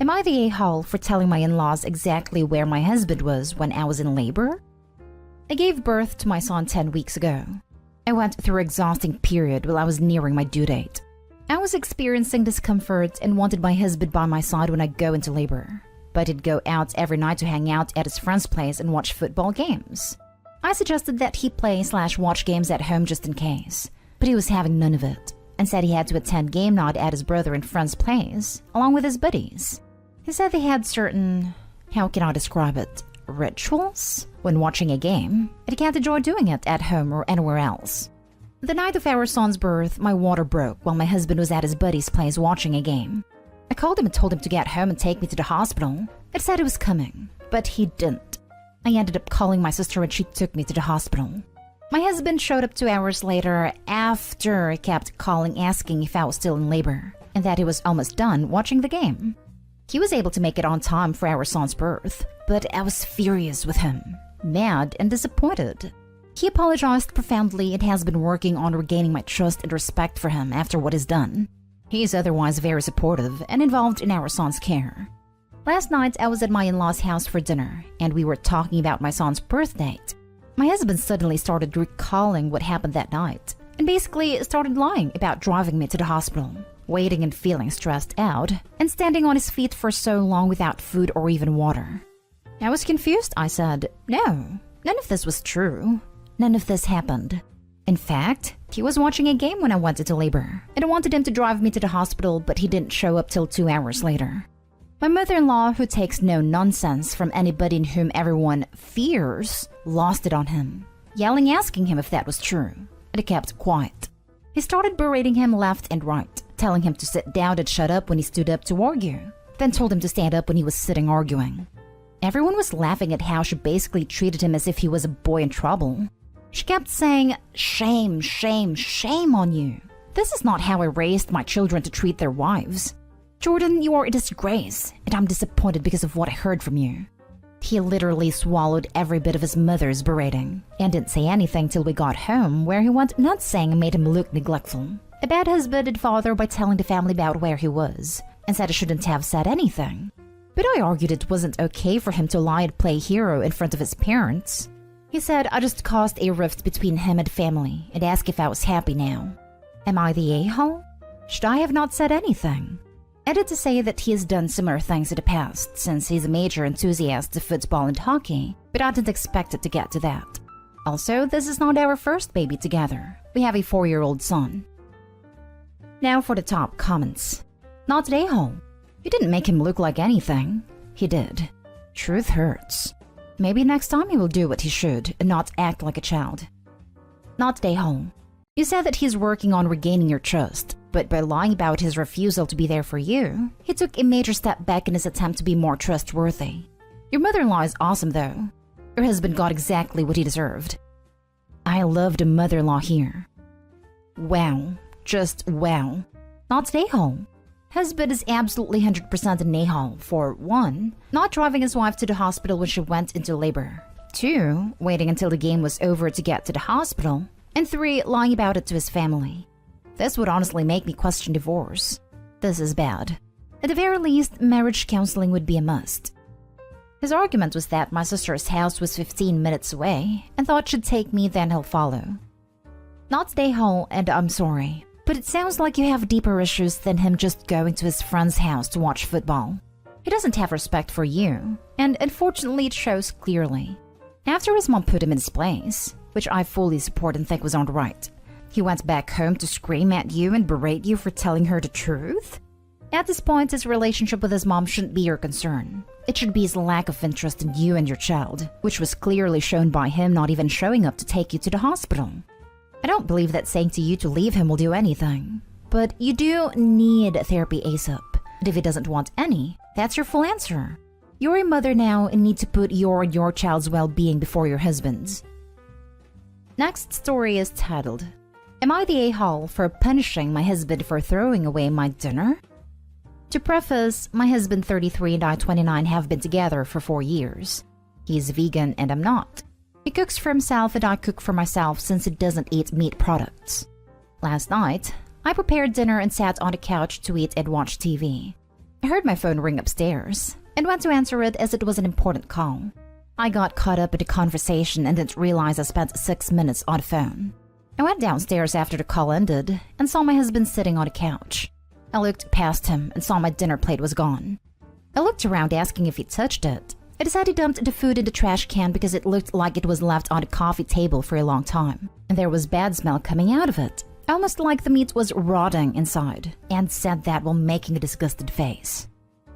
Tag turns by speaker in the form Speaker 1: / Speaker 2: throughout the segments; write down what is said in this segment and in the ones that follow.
Speaker 1: Am I the a-hole for telling my in-laws exactly where my husband was when I was in labor? I gave birth to my son 10 weeks ago. I went through an exhausting period while I was nearing my due date. I was experiencing discomfort and wanted my husband by my side when I go into labor, but he'd go out every night to hang out at his friend's place and watch football games. I suggested that he play/watch games at home just in case, but he was having none of it and said he had to attend game night at his brother and friend's place, along with his buddies. He said they had certain, how can I describe it, rituals when watching a game, and he can't enjoy doing it at home or anywhere else. The night of our son's birth, my water broke while my husband was at his buddy's place watching a game. I called him and told him to get home and take me to the hospital. It said he was coming, but he didn't. I ended up calling my sister and she took me to the hospital. My husband showed up 2 hours later after I kept calling asking if I was still in labor and that he was almost done watching the game. He was able to make it on time for our son's birth, but I was furious with him, mad and disappointed. He apologized profoundly and has been working on regaining my trust and respect for him after what he's done. He is otherwise very supportive and involved in our son's care. Last night, I was at my in-laws' house for dinner, and we were talking about my son's birth date. My husband suddenly started recalling what happened that night, and basically started lying about driving me to the hospital, waiting and feeling stressed out, and standing on his feet for so long without food or even water. I was confused. I said, no, none of this was true. None of this happened. In fact, he was watching a game when I went into labor, and I wanted him to drive me to the hospital, but he didn't show up till 2 hours later. My mother-in-law, who takes no nonsense from anybody in whom everyone fears, lost it on him, yelling asking him if that was true, and he kept quiet. He started berating him left and right, telling him to sit down and shut up when he stood up to argue, then told him to stand up when he was sitting arguing. Everyone was laughing at how she basically treated him as if he was a boy in trouble. She kept saying, shame, shame, shame on you. This is not how I raised my children to treat their wives. Jordan, you are a disgrace, and I'm disappointed because of what I heard from you. He literally swallowed every bit of his mother's berating, and didn't say anything till we got home, where he went nuts saying and made him look neglectful. A bad husband and father by telling the family about where he was, and said I shouldn't have said anything. But I argued it wasn't okay for him to lie and play hero in front of his parents. He said I just caused a rift between him and family, and asked if I was happy now. Am I the a-hole? Should I have not said anything? Added to say that he has done similar things in the past, since he's a major enthusiast of football and hockey, but I didn't expect it to get to that. Also, this is not our first baby together. We have a 4-year-old son. Now for the top comments. Not the a-hole. You didn't make him look like anything. He did. Truth hurts. Maybe next time he will do what he should and not act like a child. Not the a-hole. You said that he's working on regaining your trust, but by lying about his refusal to be there for you, he took a major step back in his attempt to be more trustworthy. Your mother-in-law is awesome though. Your husband got exactly what he deserved. I love the mother-in-law here. Wow. Just wow. Not the a-hole. Husband is absolutely 100% an a-hole for 1, not driving his wife to the hospital when she went into labor, 2, waiting until the game was over to get to the hospital, and 3, lying about it to his family. This would honestly make me question divorce. This is bad. At the very least, marriage counseling would be a must. His argument was that my sister's house was 15 minutes away and thought she'd take me, then he'll follow. Not the a-hole, and I'm sorry, but it sounds like you have deeper issues than him just going to his friend's house to watch football. He doesn't have respect for you, and unfortunately it shows clearly. After his mom put him in his place, which I fully support and think was alright, he went back home to scream at you and berate you for telling her the truth? At this point, his relationship with his mom shouldn't be your concern. It should be his lack of interest in you and your child, which was clearly shown by him not even showing up to take you to the hospital. I don't believe that saying to you to leave him will do anything. But you do need therapy ASAP. And if he doesn't want any, that's your full answer. You're a mother now and need to put your and your child's well-being before your husband's. Next story is titled, Am I the a-hole for punishing my husband for throwing away my dinner? To preface, my husband 33 and I 29 have been together for 4 years. He's vegan and I'm not. He cooks for himself and I cook for myself since he doesn't eat meat products. Last night, I prepared dinner and sat on the couch to eat and watch TV. I heard my phone ring upstairs and went to answer it as it was an important call. I got caught up in the conversation and didn't realize I spent 6 minutes on the phone. I went downstairs after the call ended and saw my husband sitting on the couch. I looked past him and saw my dinner plate was gone. I looked around asking if he touched it. I decided he dumped the food in the trash can because it looked like it was left on the coffee table for a long time, and there was bad smell coming out of it, almost like the meat was rotting inside, and said that while making a disgusted face.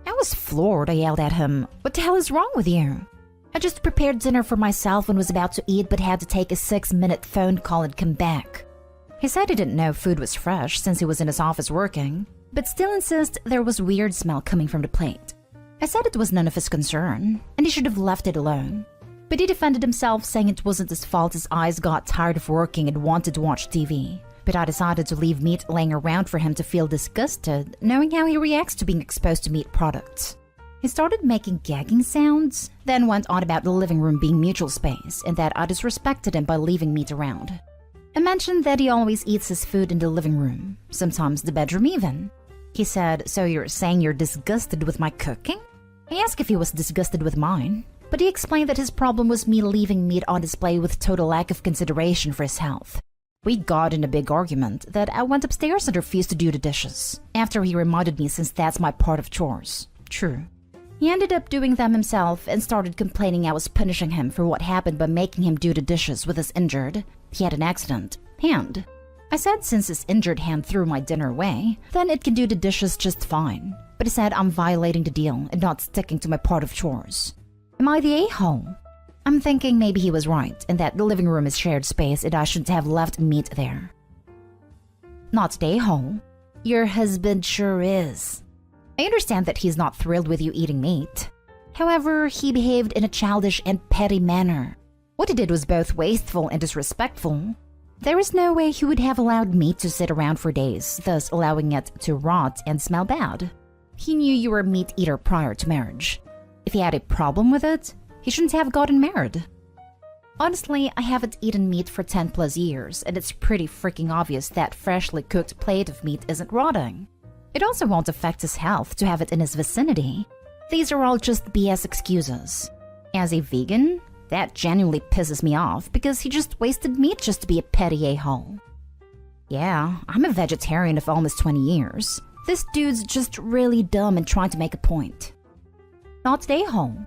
Speaker 1: I was floored. I yelled at him, "What the hell is wrong with you?" I just prepared dinner for myself and was about to eat but had to take a 6-minute phone call and come back. He said he didn't know food was fresh since he was in his office working, but still insists there was weird smell coming from the plate. I said it was none of his concern, and he should have left it alone. But he defended himself, saying it wasn't his fault his eyes got tired of working and wanted to watch TV. But I decided to leave meat laying around for him to feel disgusted, knowing how he reacts to being exposed to meat products. He started making gagging sounds, then went on about the living room being mutual space and that I disrespected him by leaving meat around. I mentioned that he always eats his food in the living room, sometimes the bedroom even. He said, "So you're saying you're disgusted with my cooking?" I asked if he was disgusted with mine, but he explained that his problem was me leaving meat on display with total lack of consideration for his health. We got in a big argument that I went upstairs and refused to do the dishes, after he reminded me since that's my part of chores. True. He ended up doing them himself and started complaining I was punishing him for what happened by making him do the dishes with his injured, he had an accident, hand. I said since his injured hand threw my dinner away, then it can do the dishes just fine. But he said I'm violating the deal and not sticking to my part of chores. Am I the a-hole? I'm thinking maybe he was right and that the living room is shared space and I shouldn't have left meat there. Not the a-hole. Your husband sure is. I understand that he's not thrilled with you eating meat. However, he behaved in a childish and petty manner. What he did was both wasteful and disrespectful. There is no way he would have allowed meat to sit around for days, thus allowing it to rot and smell bad. He knew you were a meat eater prior to marriage. If he had a problem with it, he shouldn't have gotten married. Honestly, I haven't eaten meat for 10+ years, and it's pretty freaking obvious that freshly cooked plate of meat isn't rotting. It also won't affect his health to have it in his vicinity. These are all just BS excuses. As a vegan, that genuinely pisses me off because he just wasted meat just to be a petty a-hole. Yeah, I'm a vegetarian of almost 20 years. This dude's just really dumb and trying to make a point. Not the a-hole.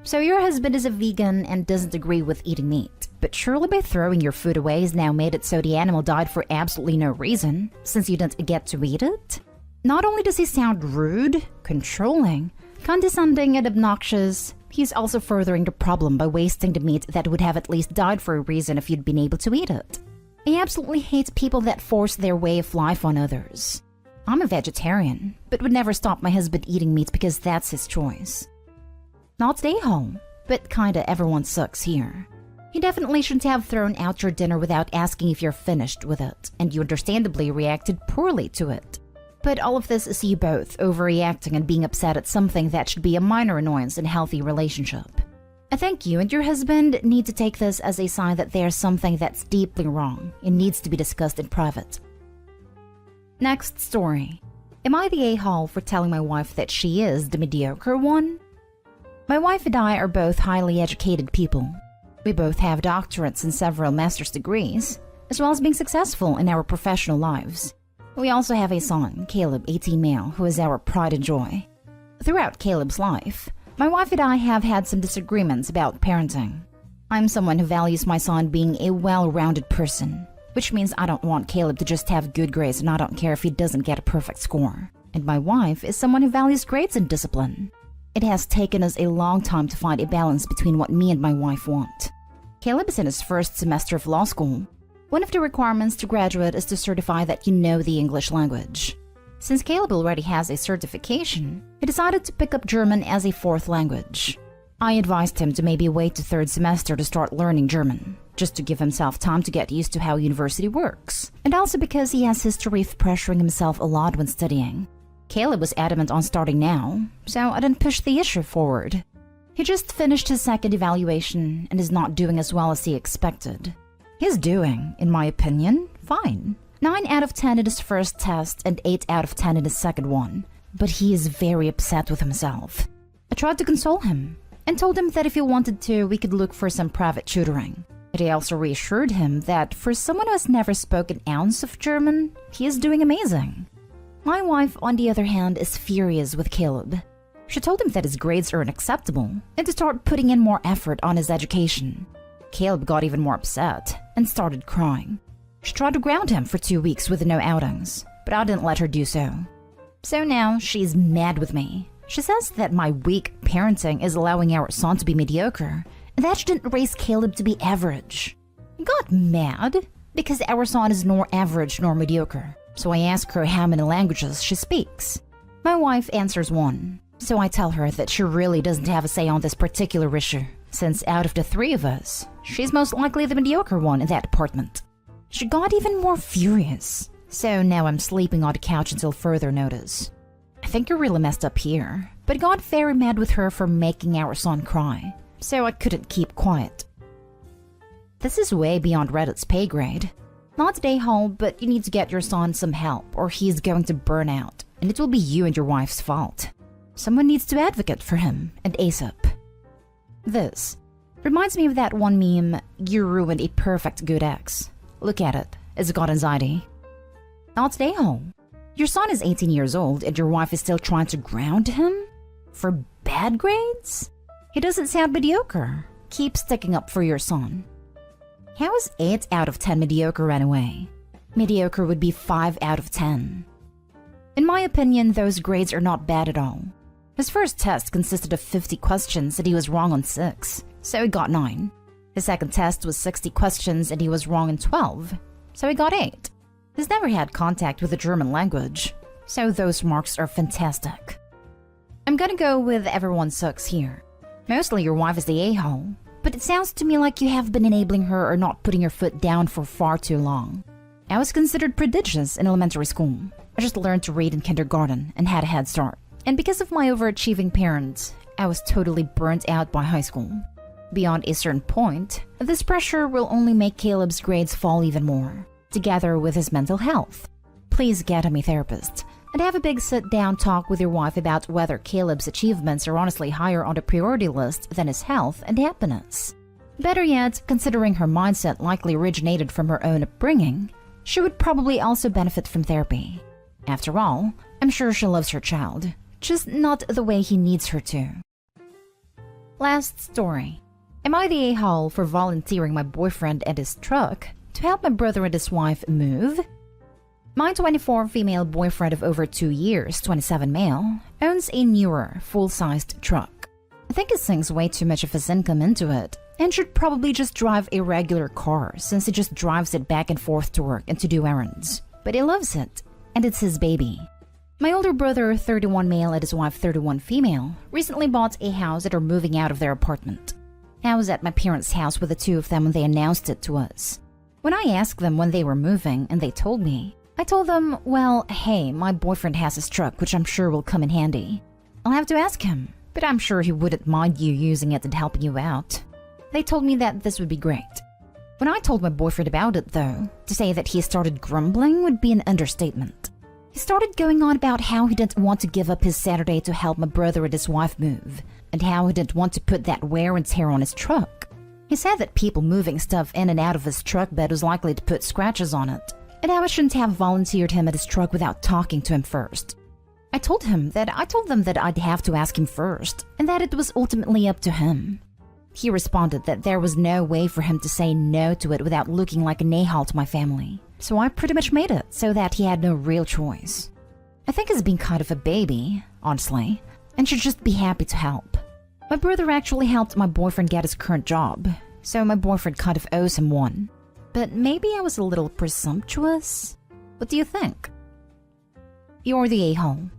Speaker 1: So your husband is a vegan and doesn't agree with eating meat, but surely by throwing your food away has now made it so the animal died for absolutely no reason, since you didn't get to eat it? Not only does he sound rude, controlling, condescending, and obnoxious, he's also furthering the problem by wasting the meat that would have at least died for a reason if you'd been able to eat it. I absolutely hate people that force their way of life on others. I'm a vegetarian, but would never stop my husband eating meat because that's his choice. Not the a-hole, but kinda everyone sucks here. He definitely shouldn't have thrown out your dinner without asking if you're finished with it, and you understandably reacted poorly to it. But all of this is you both overreacting and being upset at something that should be a minor annoyance in a healthy relationship. I think you and your husband need to take this as a sign that there's something that's deeply wrong and needs to be discussed in private. Next story. Am I the a-hole for telling my wife that she is the mediocre one? My wife and I are both highly educated people. We both have doctorates and several master's degrees, as well as being successful in our professional lives. We also have a son, Caleb, 18 male, who is our pride and joy. Throughout Caleb's life, my wife and I have had some disagreements about parenting. I'm someone who values my son being a well-rounded person, which means I don't want Caleb to just have good grades and I don't care if he doesn't get a perfect score. And my wife is someone who values grades and discipline. It has taken us a long time to find a balance between what me and my wife want. Caleb is in his first semester of law school. One of the requirements to graduate is to certify that you know the English language. Since Caleb already has a certification, he decided to pick up German as a fourth language. I advised him to maybe wait to third semester to start learning German, just to give himself time to get used to how university works, and also because he has history of pressuring himself a lot when studying. Caleb was adamant on starting now, so I didn't push the issue forward. He just finished his second evaluation and is not doing as well as he expected. He's doing, in my opinion, fine. 9 out of 10 in his first test and 8 out of 10 in his second one. but he is very upset with himself. I tried to console him and told him that if he wanted to, we could look for some private tutoring. But I also reassured him that for someone who has never spoken an ounce of German, he is doing amazing. My wife, on the other hand, is furious with Caleb. She told him that his grades are unacceptable and to start putting in more effort on his education. Caleb got even more upset and started crying. She tried to ground him for 2 weeks with no outings, but I didn't let her do so. So now she's mad with me. She says that my weak parenting is allowing our son to be mediocre, and that she didn't raise Caleb to be average. I got mad because our son is nor average nor mediocre, so I ask her how many languages she speaks. My wife answers 1, so I tell her that she really doesn't have a say on this particular issue, since out of the 3 of us, she's most likely the mediocre one in that department. She got even more furious, so now I'm sleeping on the couch until further notice. I think you're really messed up here, but got very mad with her for making our son cry, so I couldn't keep quiet. This is way beyond Reddit's pay grade. Not today, Hall, but you need to get your son some help or he's going to burn out, and it will be you and your wife's fault. Someone needs to advocate for him, and ASAP. This reminds me of that one meme, "You ruined a perfect good ex." Look at it, it's got anxiety. Not today, Hall. Your son is 18 years old and your wife is still trying to ground him? For bad grades? He doesn't sound mediocre. Keep sticking up for your son. How is 8 out of 10 mediocre anyway? Mediocre would be 5 out of 10. In my opinion, those grades are not bad at all. His first test consisted of 50 questions and he was wrong on 6, so he got 9. His second test was 60 questions and he was wrong on 12, so he got 8. He's never had contact with the German language, so those marks are fantastic. I'm gonna go with everyone sucks here. Mostly your wife is the a-hole, but it sounds to me like you have been enabling her or not putting your foot down for far too long. I was considered prodigious in elementary school. I just learned to read in kindergarten and had a head start. And because of my overachieving parents, I was totally burnt out by high school. Beyond a certain point, this pressure will only make Caleb's grades fall even more, together with his mental health. Please get him a therapist and have a big sit-down talk with your wife about whether Caleb's achievements are honestly higher on the priority list than his health and happiness. Better yet, considering her mindset likely originated from her own upbringing, she would probably also benefit from therapy. After all, I'm sure she loves her child, just not the way he needs her to. Last story. Am I the a-hole for volunteering my boyfriend and his truck to help my brother and his wife move? My 24 female boyfriend of over 2 years, 27 male, owns a newer, full-sized truck. I think he sinks way too much of his income into it and should probably just drive a regular car since he just drives it back and forth to work and to do errands. But he loves it, and it's his baby. My older brother, 31 male, and his wife, 31 female, recently bought a house and are moving out of their apartment. I was at my parents' house with the 2 of them when they announced it to us. When I asked them when they were moving and they told me, I told them, well, hey, my boyfriend has his truck, which I'm sure will come in handy. I'll have to ask him, but I'm sure he wouldn't mind you using it and helping you out. They told me that this would be great. When I told my boyfriend about it, though, to say that he started grumbling would be an understatement. He started going on about how he didn't want to give up his Saturday to help my brother and his wife move, and how he didn't want to put that wear and tear on his truck. He said that people moving stuff in and out of his truck bed was likely to put scratches on it, and how I shouldn't have volunteered him at his truck without talking to him first. I told them that I'd have to ask him first, and that it was ultimately up to him. He responded that there was no way for him to say no to it without looking like an a-hole to my family, so I pretty much made it so that he had no real choice. I think he's been kind of a baby, honestly, and should just be happy to help. My brother actually helped my boyfriend get his current job, so my boyfriend kind of owes him one. But maybe I was a little presumptuous? What do you think? You're the a-hole.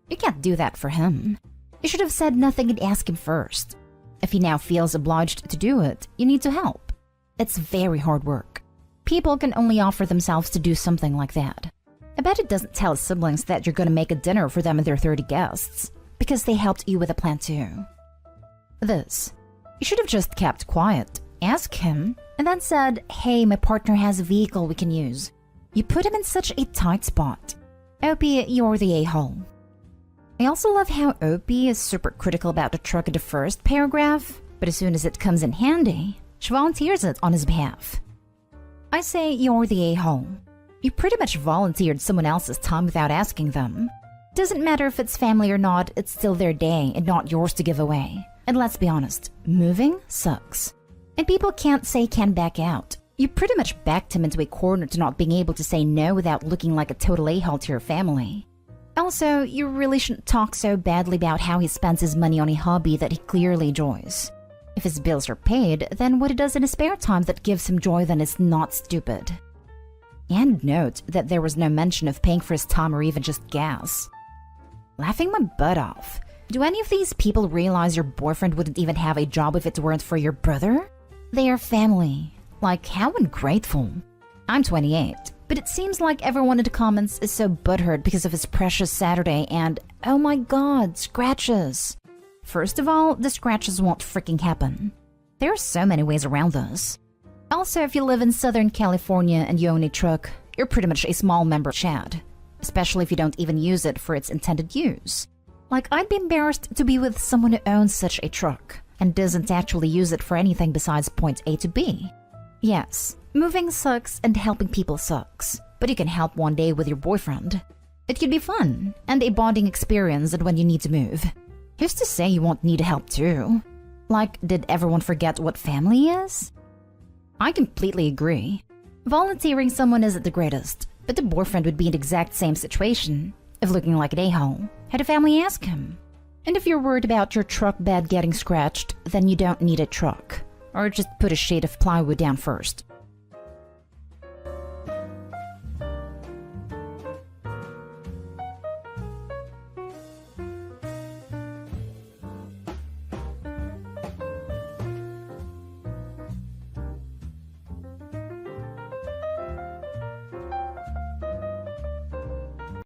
Speaker 1: You can't do that for him. You should have said nothing and asked him first. If he now feels obliged to do it, you need to help. It's very hard work. People can only offer themselves to do something like that. I bet it doesn't tell his siblings that you're going to make a dinner for them and their 30 guests, because they helped you with a plan too. This. You should have just kept quiet, asked him, and then said, hey, my partner has a vehicle we can use. You put him in such a tight spot. Opie, you're the a-hole. I also love how Opie is super critical about the truck in the first paragraph, but as soon as it comes in handy, she volunteers it on his behalf. I say you're the a-hole. You pretty much volunteered someone else's time without asking them. Doesn't matter if it's family or not, it's still their day and not yours to give away. And let's be honest, moving sucks. And people can't back out. You pretty much backed him into a corner to not being able to say no without looking like a total a-hole to your family. Also, you really shouldn't talk so badly about how he spends his money on a hobby that he clearly enjoys. If his bills are paid, then what he does in his spare time that gives him joy then is not stupid. And note that there was no mention of paying for his time or even just gas. Laughing my butt off. Do any of these people realize your boyfriend wouldn't even have a job if it weren't for your brother? They are family. Like, how ungrateful. I'm 28. But it seems like everyone in the comments is so butthurt because of his precious Saturday and, oh my god, scratches. First of all, the scratches won't freaking happen. There are so many ways around this. Also, if you live in Southern California and you own a truck, you're pretty much a small member of Chad. Especially if you don't even use it for its intended use. Like, I'd be embarrassed to be with someone who owns such a truck and doesn't actually use it for anything besides point A to B. Yes, moving sucks and helping people sucks, but you can help one day with your boyfriend. It could be fun and a bonding experience and when you need to move. Who's to say you won't need help too? Like, did everyone forget what family is? I completely agree. Volunteering someone isn't the greatest, but the boyfriend would be in the exact same situation of looking like an a-hole had a family ask him. And if you're worried about your truck bed getting scratched, then you don't need a truck. Or just put a sheet of plywood down first.